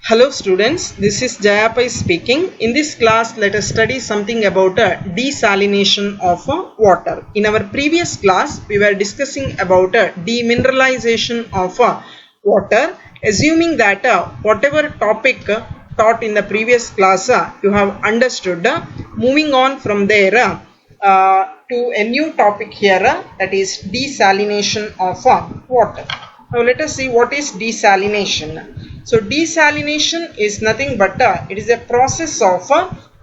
Hello students, this is Jayapai speaking. In this class, let us study something about desalination of water. In our previous class, we were discussing about demineralization of water, assuming that whatever topic taught in the previous class you have understood. Moving on from there to a new topic here, that is desalination of water. Now let us see what is desalination. So desalination is nothing but it is a process of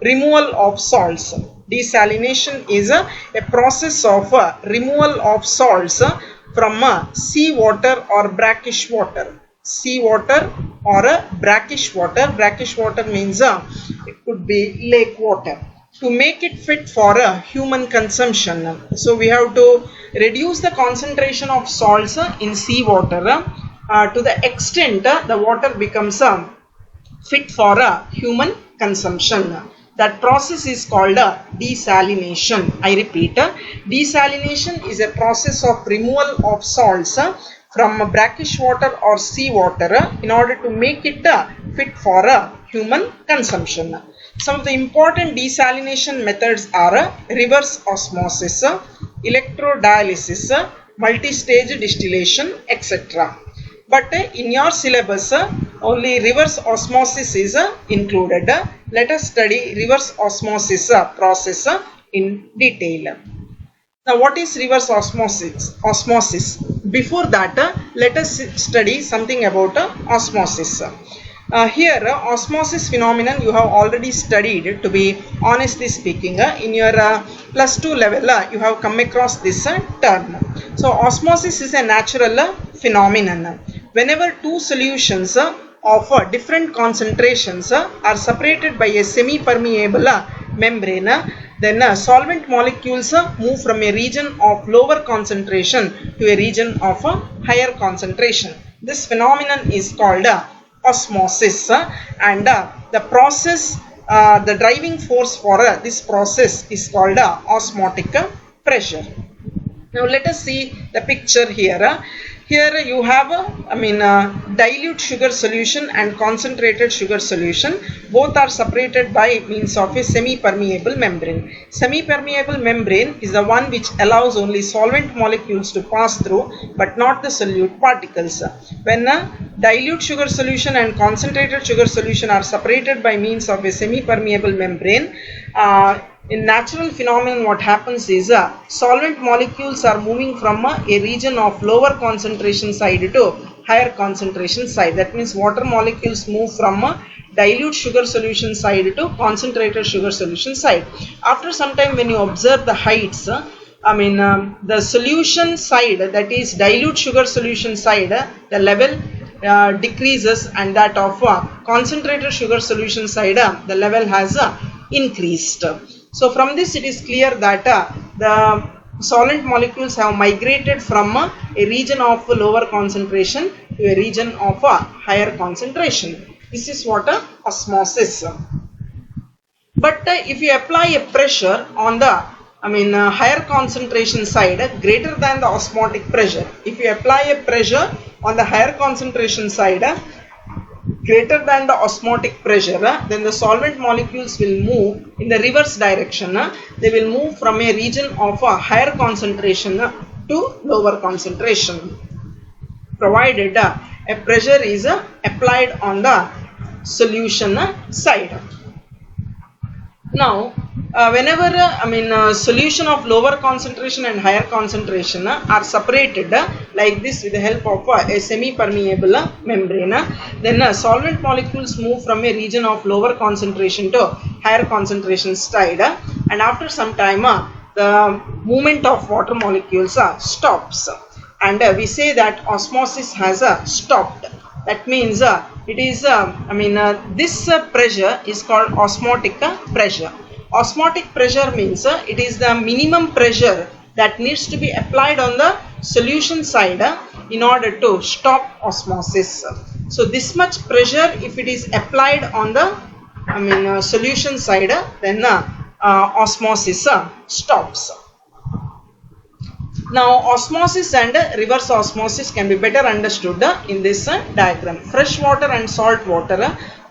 removal of salts. Desalination is a process of removal of salts from seawater or brackish water. Seawater or brackish water. Brackish water means it could be lake water, to make it fit for human consumption. So we have to reduce the concentration of salts in seawater to the extent the water becomes fit for human consumption. That process is called desalination. I repeat, desalination is a process of removal of salts from brackish water or seawater in order to make it fit for human consumption. Some of the important desalination methods are reverse osmosis, electrodialysis, multi-stage distillation, etc. But in your syllabus, only reverse osmosis is included. Let us study reverse osmosis process in detail. Now, what is reverse osmosis? Before that, let us study something about osmosis. Here, osmosis phenomenon you have already studied, to be honestly speaking. In your plus 2 level, you have come across this term. So, osmosis is a natural phenomenon. Whenever two solutions of different concentrations are separated by a semi-permeable membrane, then solvent molecules move from a region of lower concentration to a region of higher concentration. This phenomenon is called osmosis, and the process, the driving force for this process is called osmotic pressure. Now let us see the picture here. Here you have dilute sugar solution and concentrated sugar solution. Both are separated by means of a semi-permeable membrane. Semi-permeable membrane is the one which allows only solvent molecules to pass through, but not the solute particles. When dilute sugar solution and concentrated sugar solution are separated by means of a semi-permeable membrane, in natural phenomenon, what happens is solvent molecules are moving from a region of lower concentration side to higher concentration side. That means water molecules move from dilute sugar solution side to concentrated sugar solution side. After some time, when you observe the heights, the solution side, that is dilute sugar solution side, the level decreases, and that of concentrated sugar solution side, the level has increased. So from this it is clear that the solvent molecules have migrated from a region of lower concentration to a region of higher concentration. This is what osmosis. But if you apply a pressure on the higher concentration side greater than the osmotic pressure, if you apply a pressure on the higher concentration side greater than the osmotic pressure, then the solvent molecules will move in the reverse direction. They will move from a region of a higher concentration to lower concentration, provided a pressure is applied on the solution side. Now, whenever solution of lower concentration and higher concentration are separated like this with the help of a semi-permeable membrane, then solvent molecules move from a region of lower concentration to higher concentration side, and after some time the movement of water molecules stops, and we say that osmosis has stopped. That means it is this pressure is called osmotic pressure. Osmotic pressure means it is the minimum pressure that needs to be applied on the solution side in order to stop osmosis. So this much pressure, if it is applied on the solution side, then osmosis stops. Now osmosis and reverse osmosis can be better understood in this diagram. Fresh water and salt water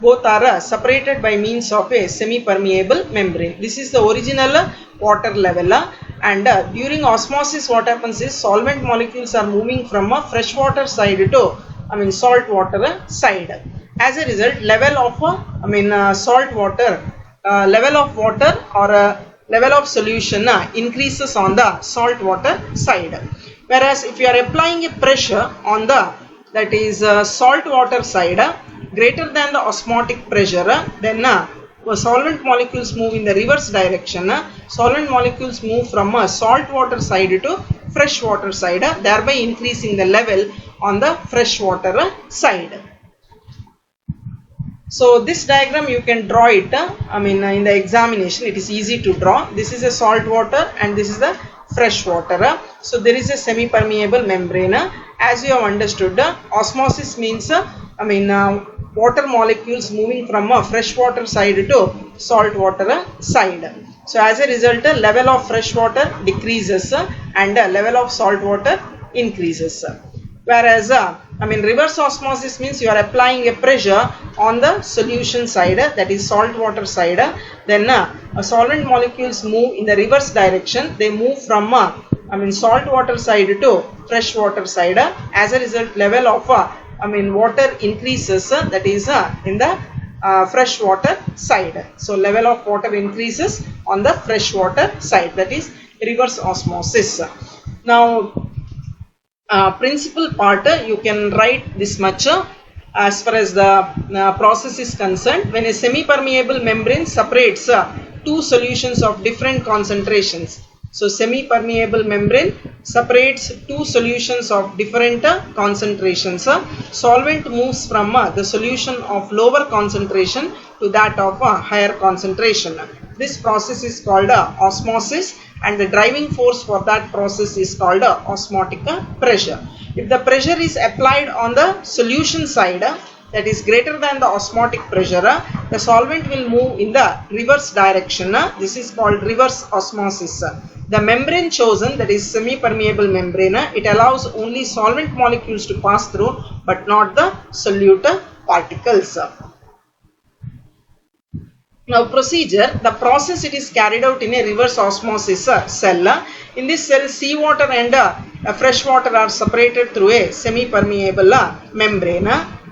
both are separated by means of a semi-permeable membrane. This is the original water level, and during osmosis what happens is solvent molecules are moving from a freshwater side to salt water side. As a result, level of salt water level of water or level of solution increases on the salt water side, whereas if you are applying a pressure on the salt water side greater than the osmotic pressure, then solvent molecules move in the reverse direction. Solvent molecules move from a salt water side to fresh water side, thereby increasing the level on the fresh water side. So this diagram you can draw it in the examination. It is easy to draw. This is a salt water and this is the fresh water. So there is a semi-permeable membrane. As you have understood, osmosis means water molecules moving from a freshwater side to salt water side. So as a result, level of fresh water decreases and level of salt water increases. Whereas reverse osmosis means you are applying a pressure on the solution side, that is salt water side. Then solvent molecules move in the reverse direction. They move from salt water side to fresh water side. As a result, level of water increases, that is in the fresh water side. So level of water increases on the fresh water side, that is reverse osmosis. Now principal part, you can write this much as far as the process is concerned. When a semi-permeable membrane separates two solutions of different concentrations. So semi-permeable membrane separates two solutions of different concentrations. Solvent moves from the solution of lower concentration to that of higher concentration. This process is called osmosis, and the driving force for that process is called osmotic pressure. If the pressure is applied on the solution side, that is greater than the osmotic pressure, the solvent will move in the reverse direction. This is called reverse osmosis. The membrane chosen, that is semi-permeable membrane, it allows only solvent molecules to pass through but not the solute particles. Now procedure, the process it is carried out in a reverse osmosis cell. In this cell, seawater and fresh water are separated through a semi-permeable membrane,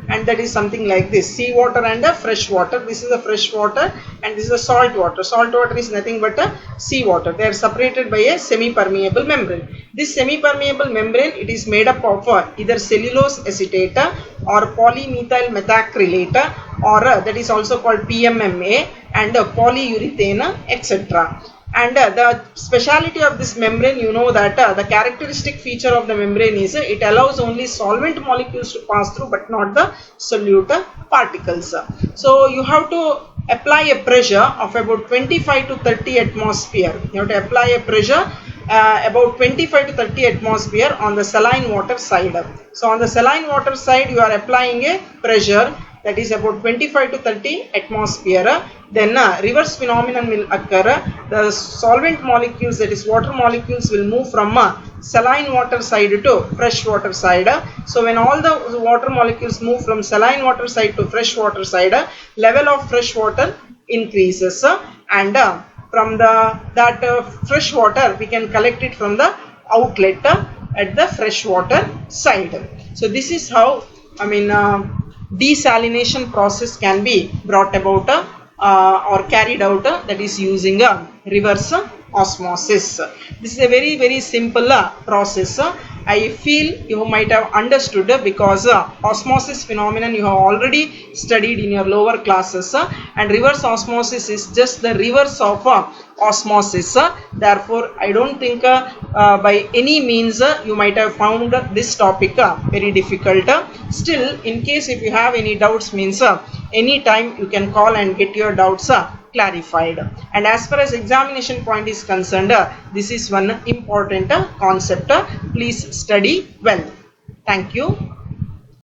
and that is something like this: seawater and fresh water. This is the fresh water and this is the salt water. Salt water is nothing but seawater. They are separated by a semi-permeable membrane. This semi-permeable membrane, it is made up of either cellulose acetate or polymethyl methacrylate, or that is also called PMMA, and polyurethane, etc. And the speciality of this membrane, you know that the characteristic feature of the membrane is it allows only solvent molecules to pass through but not the solute particles. So you have to apply a pressure of about 25 to 30 atmosphere. You have to apply a pressure about 25 to 30 atmosphere on the saline water side. So on the saline water side, you are applying a pressure that is about 25 to 30 atmosphere. Then reverse phenomenon will occur. The solvent molecules, that is water molecules, will move from saline water side to fresh water side. So when all the water molecules move from saline water side to fresh water side, level of fresh water increases, and from that fresh water we can collect it from the outlet at the fresh water side. So this is how desalination process can be brought about or carried out, that is using reverse osmosis. This is a very, very simple process. I feel you might have understood because osmosis phenomenon you have already studied in your lower classes, and reverse osmosis is just the reverse of osmosis. Therefore, I don't think by any means you might have found this topic very difficult. Still, in case if you have any doubts, means any time you can call and get your doubts clarified. And as far as examination point is concerned, this is one important concept. Please study well. Thank you.